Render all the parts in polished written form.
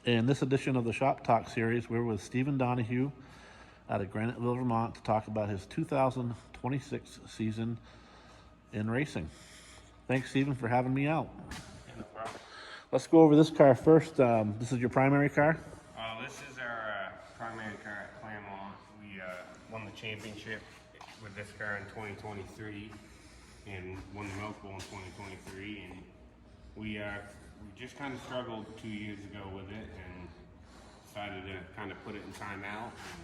In this edition of the Shop Talk series, we're with Stephen Donahue out of Graniteville, Vermont to talk about his 2026 season in racing. Thanks, Stephen, for having me out. Yeah, no problem. Let's go over this car first. This is your primary car? This is our primary car at Claremont. We won the championship with this car in 2023 and won the Milk Bowl in 2023. And we just kind of struggled 2 years ago with it and decided to kind of put it in timeout. And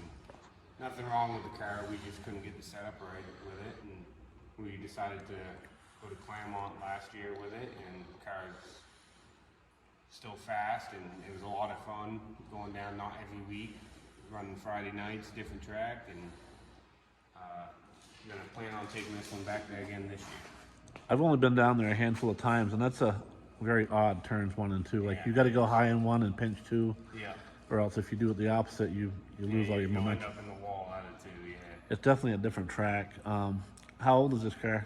nothing wrong with the car, we just couldn't get the setup right with it. And we decided to go to Claremont last year with it, and the car's still fast, and it was a lot of fun going down not every week, running Friday nights, different track, and gonna plan on taking this one back there again this year. I've only been down there a handful of times, and that's a very odd turns 1 and 2. Like, you got to go high in 1 and pinch 2, Yeah. or else if you do it the opposite, you lose all your You'll end momentum. up in the wall out of 2, yeah. It's definitely a different track. How old is this car?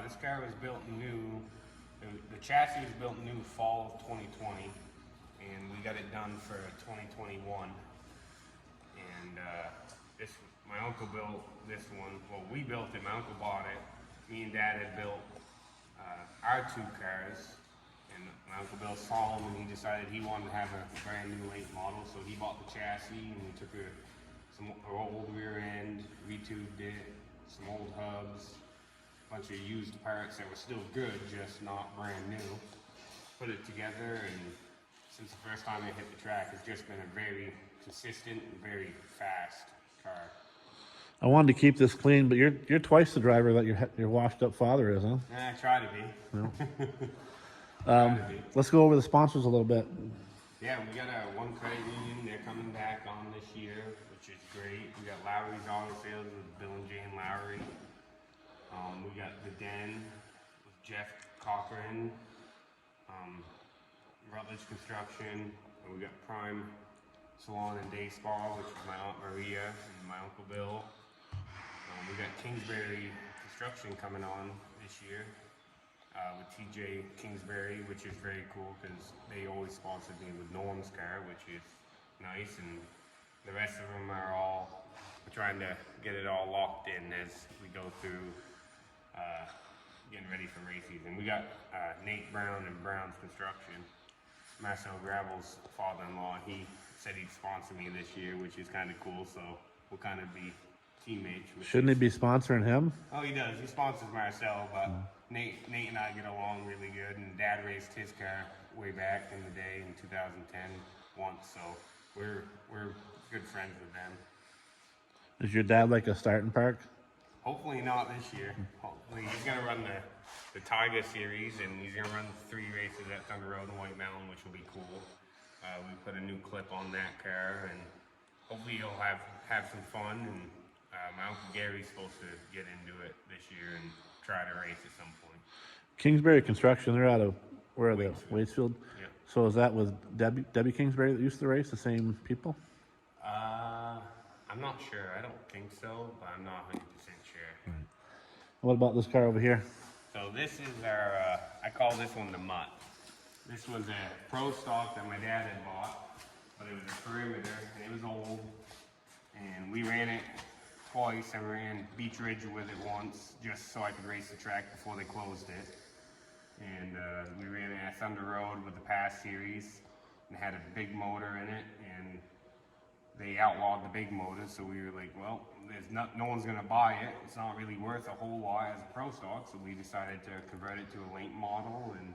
This car was built new, the chassis was built new fall of 2020, and we got it done for 2021. And my uncle built this one. Well, we built it, my uncle bought it. Me and Dad had built our 2 cars, and my uncle Bill saw them, and he decided he wanted to have a brand new late model, so he bought the chassis, and we took some old rear end, retubed it, some old hubs, a bunch of used parts that were still good, just not brand new. Put it together, and since the first time it hit the track, it's just been a very consistent and very fast car. I wanted to keep this clean, but you're twice the driver that your washed up father is, huh? I try to be. No. Try to be. Let's go over the sponsors a little bit. Yeah, we got our One Credit Union. They're coming back on this year, which is great. We got Lowry's Auto Sales with Bill and Jane Lowry. We got The Den with Jeff Cochran. Rutledge Construction. And we got Prime Salon and Day Spa, which is my Aunt Maria and my Uncle Bill. We got Kingsbury Construction coming on this year with TJ Kingsbury, which is very cool because they always sponsored me with Norm's car, which is nice. And the rest of them are all, we're trying to get it all locked in as we go through getting ready for race season. We got Nate Brown and Brown's Construction. Marcel Gravel's father-in-law, he said he'd sponsor me this year, which is kind of cool, so we'll kind of be teammates. Shouldn't he be sponsoring him? Oh, he does. He sponsors Marcel, but Nate and I get along really good, and Dad raced his car way back in the day in 2010 once, so we're good friends with them. Is your dad like a starting park? Hopefully not this year. Hopefully he's gonna run the Tiger Series, and he's gonna run 3 races at Thunder Road and White Mountain, which will be cool. We put a new clip on that car, and hopefully he'll have some fun. And my Uncle Gary's supposed to get into it this year and try to race at some point. Kingsbury Construction, they're out of, where are they? Waitsfield? Yeah. So is that with Debbie Kingsbury that used to race, the same people? I'm not sure. I don't think so, but I'm not 100% sure. What about this car over here? So this is our, I call this one the Mutt. This was a pro stock that my dad had bought, but it was a perimeter, and it was old. And we ran it twice. I ran Beach Ridge with it once, just so I could race the track before they closed it. And we ran it at Thunder Road with the Pass Series, and had a big motor in it, and they outlawed the big motors, so we were like, well, no one's gonna buy it. It's not really worth a whole lot as a pro stock, so we decided to convert it to a late model, and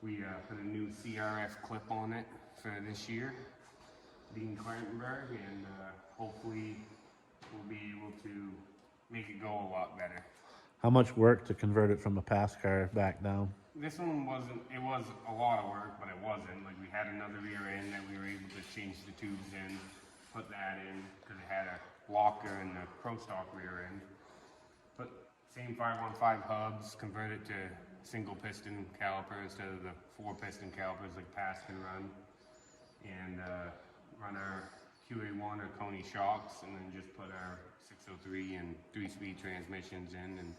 we put a new CRF clip on it for this year, Dean Clantenberg, and hopefully we'll be able to make it go a lot better. How much work to convert it from a pass car back down? This one wasn't, it was a lot of work, but it wasn't. Like, we had another rear end that we were able to change the tubes in, put that in, because it had a locker in the pro stock rear end. Put same 515 hubs, convert it to single piston caliper instead of the 4 piston calipers like Pass can run, and run our QA1 or Coney shocks, and then just put our 603 and 3-speed transmissions in. And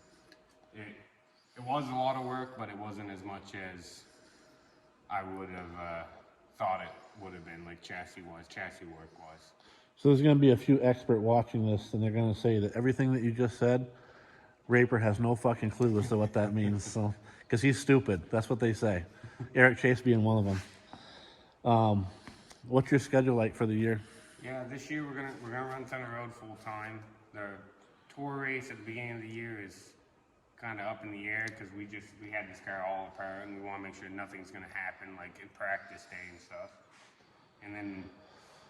it was a lot of work, but it wasn't as much as I would have thought it would have been, like chassis work was. So there's going to be a few expert watching this, and they're going to say that everything that you just said, Raper has no fucking clue as to what that means. So, because he's stupid, that's what they say. Eric Chase being one of them. What's your schedule like for the year? Yeah, this year we're gonna run Thunder Road full time. The tour race at the beginning of the year is kind of up in the air because we had this car all apart and we want to make sure nothing's gonna happen like in practice day and stuff. And then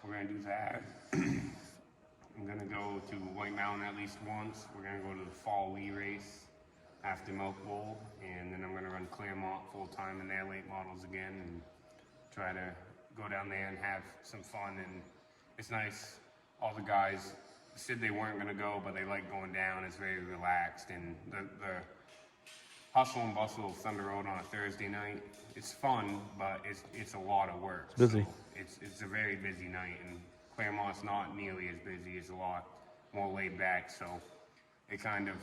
we're gonna do that. I'm gonna go to White Mountain at least once. We're gonna go to the Fall Wee race after Milk Bowl, and then I'm gonna run Claremont full time in their late models again and try to go down there and have some fun. And it's nice. All the guys said they weren't gonna go, but they like going down. It's very relaxed, and the hustle and bustle of Thunder Road on a Thursday night. It's fun, but it's a lot of work. It's busy. So it's a very busy night, and Claremont's not nearly as busy. It's a lot more laid back, so it kind of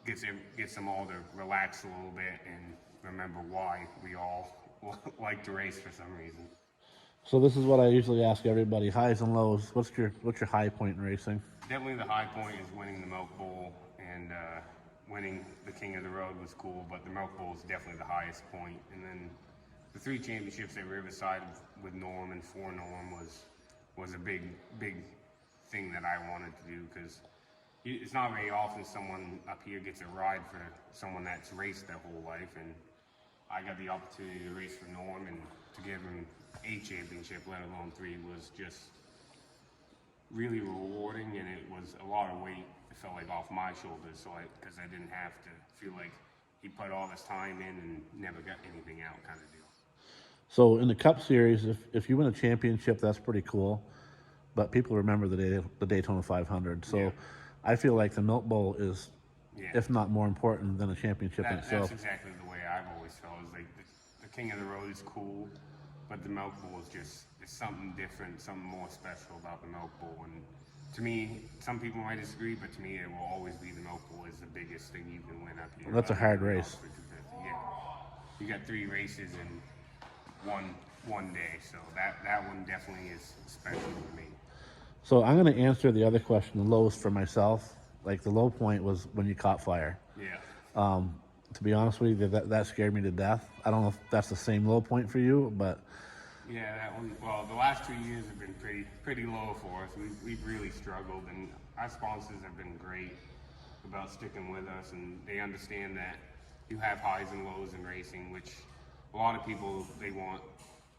gets them all to relax a little bit and remember why we all like to race for some reason. So this is what I usually ask everybody: highs and lows. What's your high point in racing? Definitely the high point is winning the Milk Bowl, and winning the King of the Road was cool, but the Milk Bowl is definitely the highest point. And then the 3 championships at Riverside with Norm and for Norm was a big thing that I wanted to do, because it's not very often someone up here gets a ride for someone that's raced their whole life, and I got the opportunity to race for Norm, and to give him a championship, let alone 3, was just really rewarding, and it was a lot of weight. It felt like off my shoulders, because I didn't have to feel like he put all this time in and never got anything out, kind of deal. So in the Cup Series, if you win a championship, that's pretty cool. But people remember the Daytona 500. So Yeah. I feel like the Milk Bowl is, Yeah. if not more important than a championship in itself. That's exactly the way I've always felt. Is like the King of the Road is cool, but the Milk Bowl is just something different, something more special about the Milk Bowl. And to me, some people might disagree, but to me, it will always be the Milk Bowl is the biggest thing you can win up here. Well, that's a hard race. Yeah, you got 3 races in one day, so that one definitely is special to me. So I'm going to answer the other question, the lows, for myself. Like the low point was when you caught fire. Yeah. To be honest with you, that scared me to death. I don't know if that's the same low point for you, but Yeah, that one. Well, the last 2 years have been pretty low for us. We've really struggled, and our sponsors have been great about sticking with us, and they understand that you have highs and lows in racing, which a lot of people, they want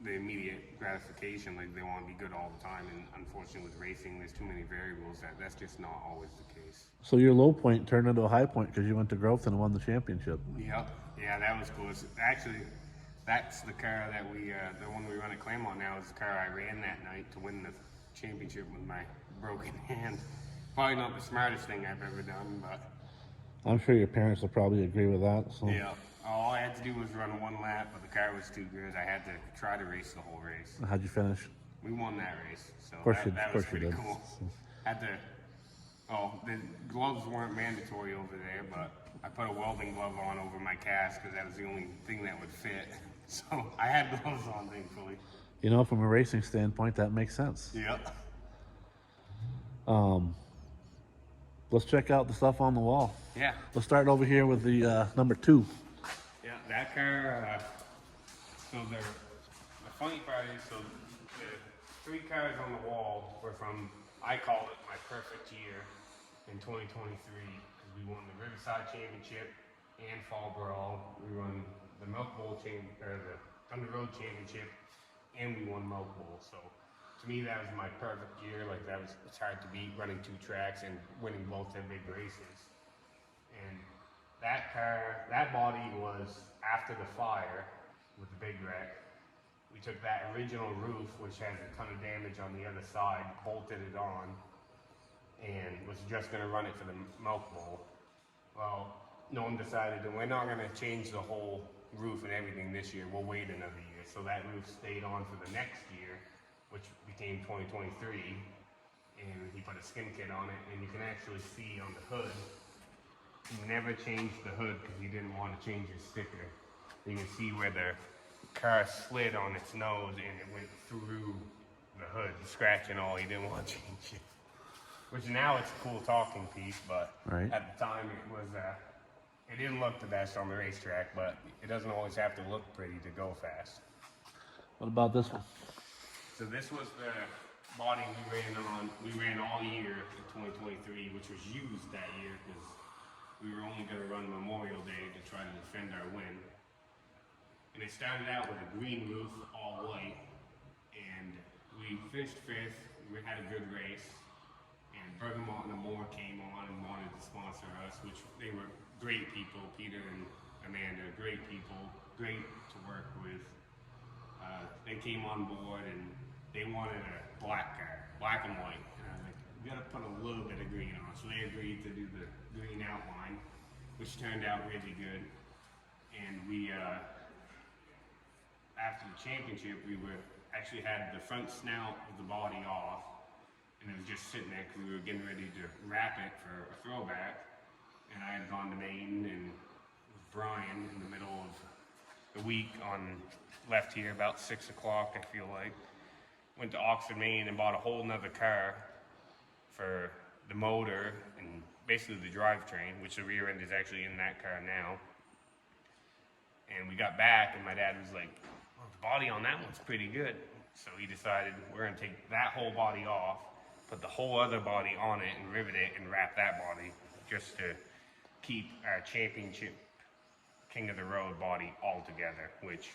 the immediate gratification, like they want to be good all the time, and unfortunately with racing, there's too many variables that's just not always the case. so your low point turned into a high point because you went to Growth and won the championship. Yep. Yeah, that was cool. Actually, that's the car that the one we run at Claremont now is the car I ran that night to win the championship with my broken hand. Probably not the smartest thing I've ever done, but I'm sure your parents will probably agree with that. So. yeah. All I had to do was run 1 lap, but the car was too good. I had to try to race the whole race. How'd you finish? We won that race, so Of course that was pretty did. cool. Had to. Oh, the gloves weren't mandatory over there, but I put a welding glove on over my cast because that was the only thing that would fit. So I had gloves on, thankfully. You know, from a racing standpoint, that makes sense. Yep. Let's check out the stuff on the wall. Yeah. Let's start over here with the number 2. Yeah, that car. So the funny part is, so the 3 cars on the wall were from, I call it my perfect year in 2023, because we won the Riverside Championship and Fall Brawl. We won the Milk Bowl or the Thunder Road Championship, and we won Milk Bowl. So to me, that was my perfect year. Like it's hard to beat, running 2 tracks and winning both their big races. And that car, that body was after the fire with the big wreck. We took that original roof, which has a ton of damage on the other side, bolted it on, and was just gonna run it for the Milk Bowl. Well, no one decided that we're not gonna change the whole roof and everything this year. We'll wait another year. So that roof stayed on for the next year, which became 2023. And he put a skin kit on it, and you can actually see on the hood, he never changed the hood because he didn't want to change his sticker. You can see where the car slid on its nose and it went through the hood, scratching all. He didn't want to change it. Which now it's a cool talking piece, but Right. at the time it was, it didn't look the best on the racetrack, but it doesn't always have to look pretty to go fast. What about this one? So this was the body we ran on. We ran all year in 2023, which was used that year because we were only going to run Memorial Day to try to defend our win. And it started out with a green roof, all white, and we finished 5th. We had a good race. And Bergamot and Amore came on and wanted to sponsor us, which they were great people. Peter and Amanda, great people, great to work with. They came on board and they wanted a black car, black and white. And I was like, we gotta put a little bit of green on. So they agreed to do the green outline, which turned out really good. And we, after the championship, we actually had the front snout of the body off. And it was just sitting there because we were getting ready to wrap it for a throwback. And I had gone to Maine and with Brian in the middle of the week left here about 6 o'clock, I feel like. Went to Oxford, Maine and bought a whole nother car for the motor and basically the drivetrain, which the rear end is actually in that car now. And we got back and my dad was like, well, the body on that one's pretty good. So he decided we're gonna take that whole body off, put the whole other body on it and rivet it and wrap that body just to keep our championship King of the Road body all together, which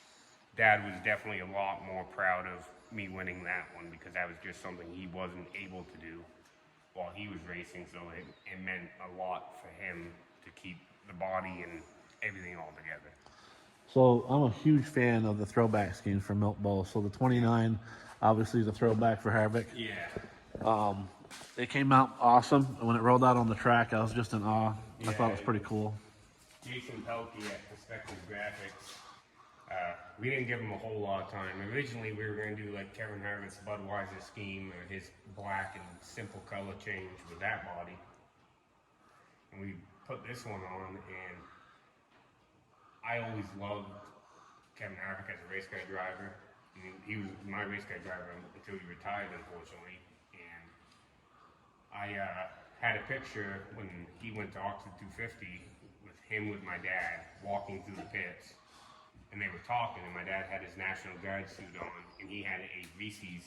Dad was definitely a lot more proud of me winning that one because that was just something he wasn't able to do while he was racing, so it meant a lot for him to keep the body and everything all together. So I'm a huge fan of the throwback schemes for Milk Bowl. So the 29, obviously the throwback for Harvick. Yeah. It came out awesome. When it rolled out on the track, I was just in awe. I thought it was Yeah. pretty cool. Jason Pelkey at Perspective Graphics, we didn't give him a whole lot of time. Originally, we were going to do like Kevin Harvick's Budweiser scheme or his black and simple color change with that body. And we put this one on, and I always loved Kevin Harvick as a race car driver. I mean, he was my race car driver until he retired, unfortunately. And I had a picture when he went to Oxford 250 with him with my dad walking through the pits. And they were talking, and my dad had his National Guard suit on, and he had a Reese's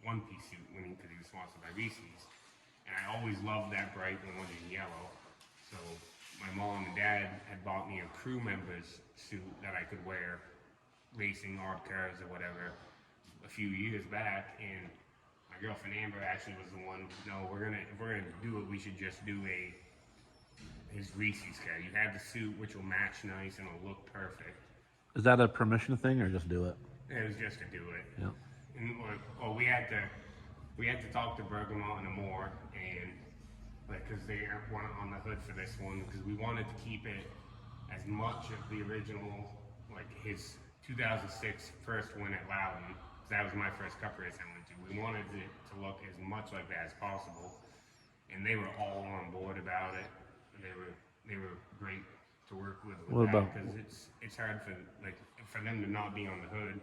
one-piece suit because he was sponsored by Reese's. And I always loved that bright orange and yellow. So my mom and dad had bought me a crew member's suit that I could wear racing odd cars or whatever a few years back. And my girlfriend Amber actually was the one, no, if we're gonna do it, we should just do his Reese's car. You have the suit, which will match nice and it'll look perfect. Is that a permission thing or just do it? It was just to do it. Yeah. And we had to talk to Bergamot and Amore, and because they weren't on the hood for this one, because we wanted to keep it as much of the original, like his 2006 first win at Loudon. That was my first cup race I went to. We wanted it to look as much like that as possible, and they were all on board about it. They were great to work with What that about- because it's hard for them to not be on the hood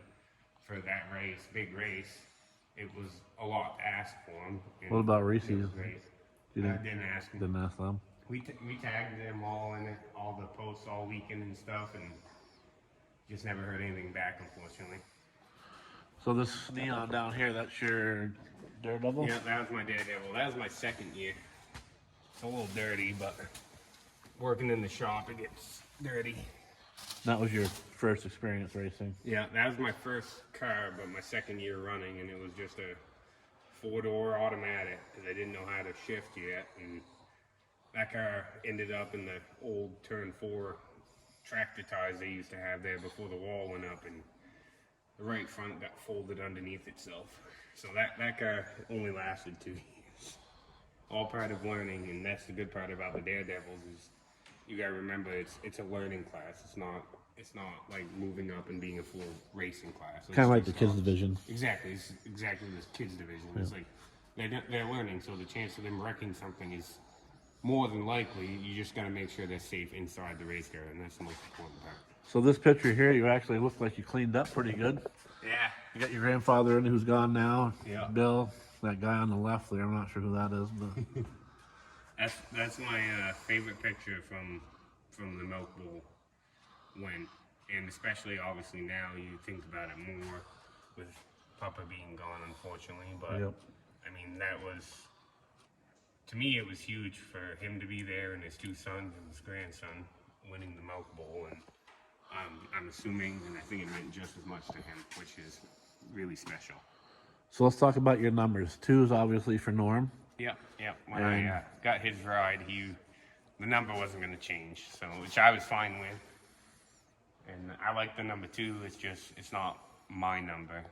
for that race, big race. It was a lot to ask for them. What about It Reese's? was great. You I didn't, didn't ask them. didn't ask them? We tagged them all in it, all the posts all weekend and stuff, and just never heard anything back, unfortunately. So this neon down here, that's your Daredevil? Yeah, that was my Daredevil. That was my second year. It's a little dirty, but working in the shop, it gets dirty. That was your first experience racing. Yeah, that was my first car, but my second year running, and it was just a 4-door automatic because I didn't know how to shift yet. And that car ended up in the old Turn 4 tractor ties they used to have there before the wall went up, and the right front got folded underneath itself. So that car only lasted 2 years. All part of learning, and that's the good part about the Daredevils is you gotta remember it's a learning class. It's not like moving up and being a full racing class. Kind of like the kids division. Exactly, it's exactly this kids division. It's like they're learning, so the chance of them wrecking something is more than likely. You just gotta make sure they're safe inside the race car, and that's the most important part. So this picture here, you actually look like you cleaned up pretty good. Yeah. You got your grandfather in who's gone now. Yeah. Bill, that guy on the left there, I'm not sure who that is, but That's my favorite picture from the Milk Bowl win, and especially obviously now you think about it more with Papa being gone, unfortunately. But yep. I mean, that was, to me, it was huge for him to be there and his two sons and his grandson winning the Milk Bowl, and I'm assuming, and I think it meant just as much to him, which is really special. So let's talk about your numbers. 2 is obviously for Norm. Yep. When I got his ride, the number wasn't going to change, so which I was fine with. And I like the number 2. It's not my number.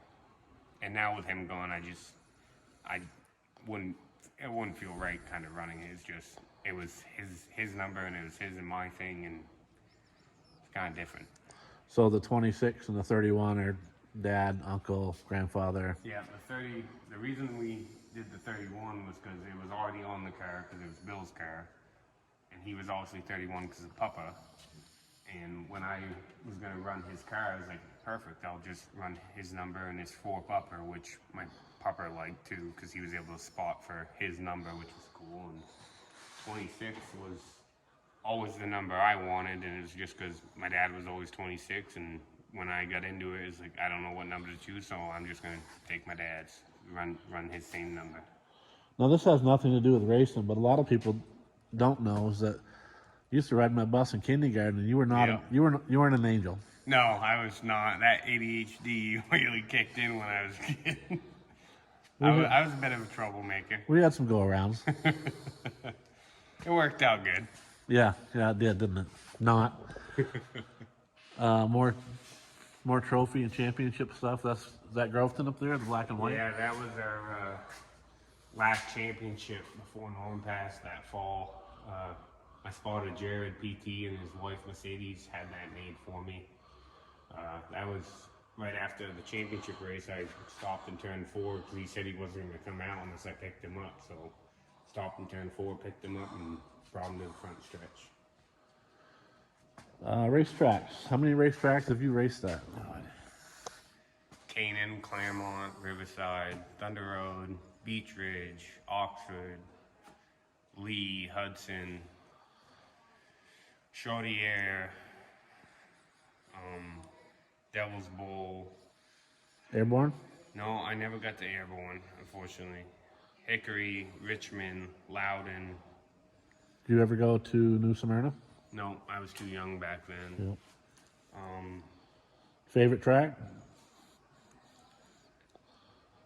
And now with him gone, I wouldn't, it wouldn't feel right kind of running it. It was his number, and it was his and my thing, and it's kind of different. So the 26 and the 31 are dad, uncle, grandfather. Yeah, the reason we did the 31 was because it was already on the car, because it was Bill's car, and he was obviously 31 because of Papa. And when I was going to run his car, I was like, perfect, I'll just run his number and his 4 Papa, which my Papa liked too, because he was able to spot for his number, which was cool. And 26 was always the number I wanted, and it was just because my dad was always 26, and when I got into it, it's like, I don't know what number to choose, so I'm just going to take my dad's, run his same number. Now this has nothing to do with racing, but a lot of people don't know is that you used to ride my bus in kindergarten, and you were not you weren't an angel. No, I was not. That ADHD really kicked in when I was a kid. I was a bit of a troublemaker. We had some go-arounds. It worked out good. Yeah, it did, didn't it? Not. More trophy and championship stuff. Is that Groveton up there, the black and white? Yeah, that was our last championship before Norm passed that fall. I spotted Jared PT and his wife Mercedes had that made for me. That was right after the championship race. I stopped and turned 4 because he said he wasn't going to come out unless I picked him up. So stopped and turned 4, picked him up, and brought him to the front stretch. Racetracks. How many racetracks have you raced at? Canaan, Claremont, Riverside, Thunder Road, Beach Ridge, Oxford, Lee, Hudson, Shorty Air, Devil's Bowl. Airborne? No, I never got to Airborne, unfortunately. Hickory, Richmond, Loudon. Did you ever go to New Smyrna? No, I was too young back then. Yep. Favorite track?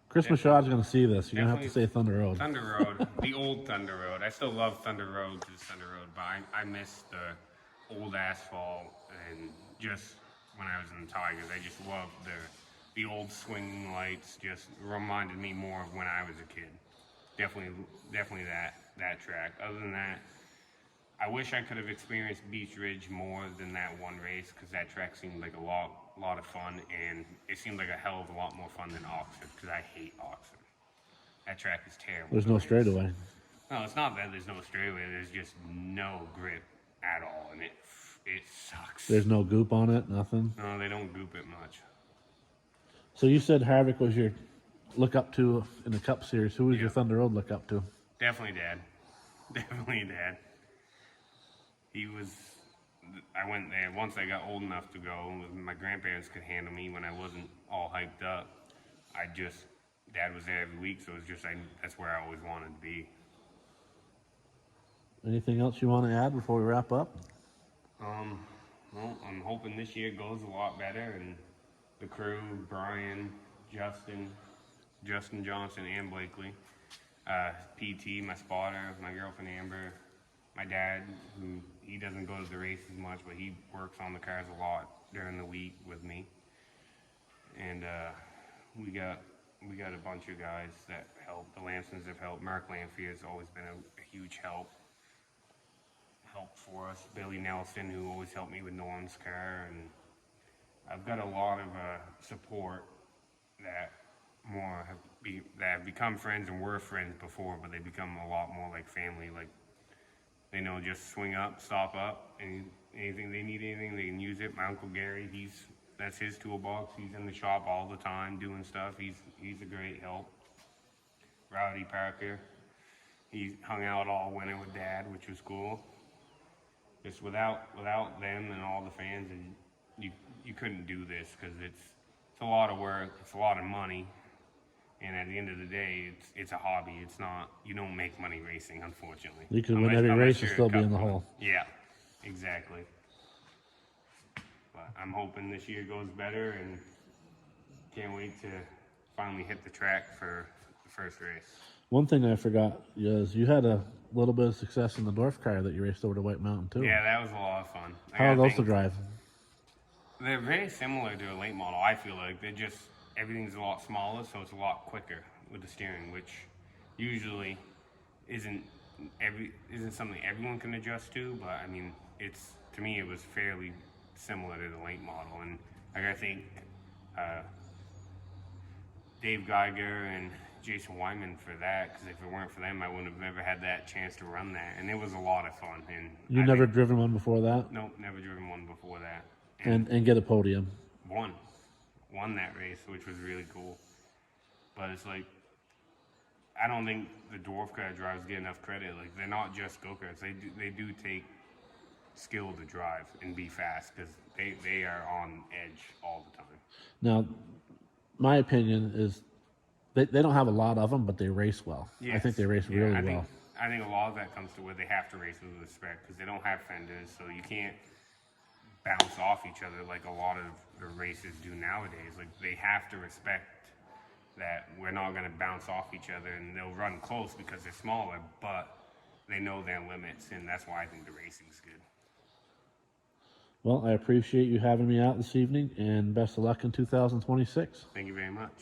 Chris Machad's going to see this. You're going to have to say Thunder Road. Thunder Road, the old Thunder Road. I still love Thunder Road because it's Thunder Road, but I miss the old asphalt, and just when I was in the Tigers, I just loved the old swinging lights. Just reminded me more of when I was a kid. Definitely that track. Other than that, I wish I could have experienced Beach Ridge more than that one race, because that track seemed like a lot of fun, and it seemed like a hell of a lot more fun than Oxford, because I hate Oxford. That track is terrible. There's no straightaway. No, it's not that there's no straightaway. There's just no grip at all, and it sucks. There's no goop on it, nothing? No, they don't goop it much. So you said Harvick was your look up to in the Cup Series. Who was your Thunder Road look up to? Definitely Dad. Definitely Dad. I went there once I got old enough to go. My grandparents could handle me when I wasn't all hyped up. Dad was there every week, so it was just, that's where I always wanted to be. Anything else you want to add before we wrap up? Well, I'm hoping this year goes a lot better, and the crew, Brian, Justin Johnson, and Blakely, PT, my spotter, my girlfriend Amber, my dad, who he doesn't go to the races much, but he works on the cars a lot during the week with me. And we got a bunch of guys that help. The Lansons have helped. Mark Lanfear's always been a huge help for us. Billy Nelson, who always helped me with Norm's car, and I've got a lot of support that have become friends and were friends before, but they become a lot more like family. Like, they know just swing up, stop up, and anything they need, anything they can use it. My uncle Gary, that's his toolbox. He's in the shop all the time doing stuff. He's a great help. Rowdy Parker, he hung out all winter with Dad, which was cool. Just without them and all the fans, and you couldn't do this because it's a lot of work, it's a lot of money, and at the end of the day, it's a hobby. It's not, you don't make money racing, unfortunately. You can win every race and still be in the hole. Yeah, exactly. But I'm hoping this year goes better, and can't wait to finally hit the track for the first race. One thing I forgot is you had a little bit of success in the dwarf car that you raced over to White Mountain too. Yeah, that was a lot of fun. How are those to drive? They're very similar to a late model, I feel like. They're just, everything's a lot smaller, so it's a lot quicker with the steering, which usually isn't something everyone can adjust to, but I mean, to me, it was fairly similar to the late model. And like, I think Dave Geiger and Jason Wyman for that, because if it weren't for them, I would have never had that chance to run that, and it was a lot of fun. And You never driven one before that? Nope, never driven one before that. And get a podium. Won that race, which was really cool. But it's like, I don't think the dwarf car drivers get enough credit. Like, they're not just go-karts. They do take skill to drive and be fast, because they are on edge all the time. Now, my opinion is they don't have a lot of them, but they race well. Yes. I think they race really well. I think a lot of that comes to where they have to race with respect, because they don't have fenders, so you can't bounce off each other like a lot of the races do nowadays. Like, they have to respect that we're not going to bounce off each other, and they'll run close because they're smaller, but they know their limits, and that's why I think the racing's good. Well, I appreciate you having me out this evening, and best of luck in 2026. Thank you very much.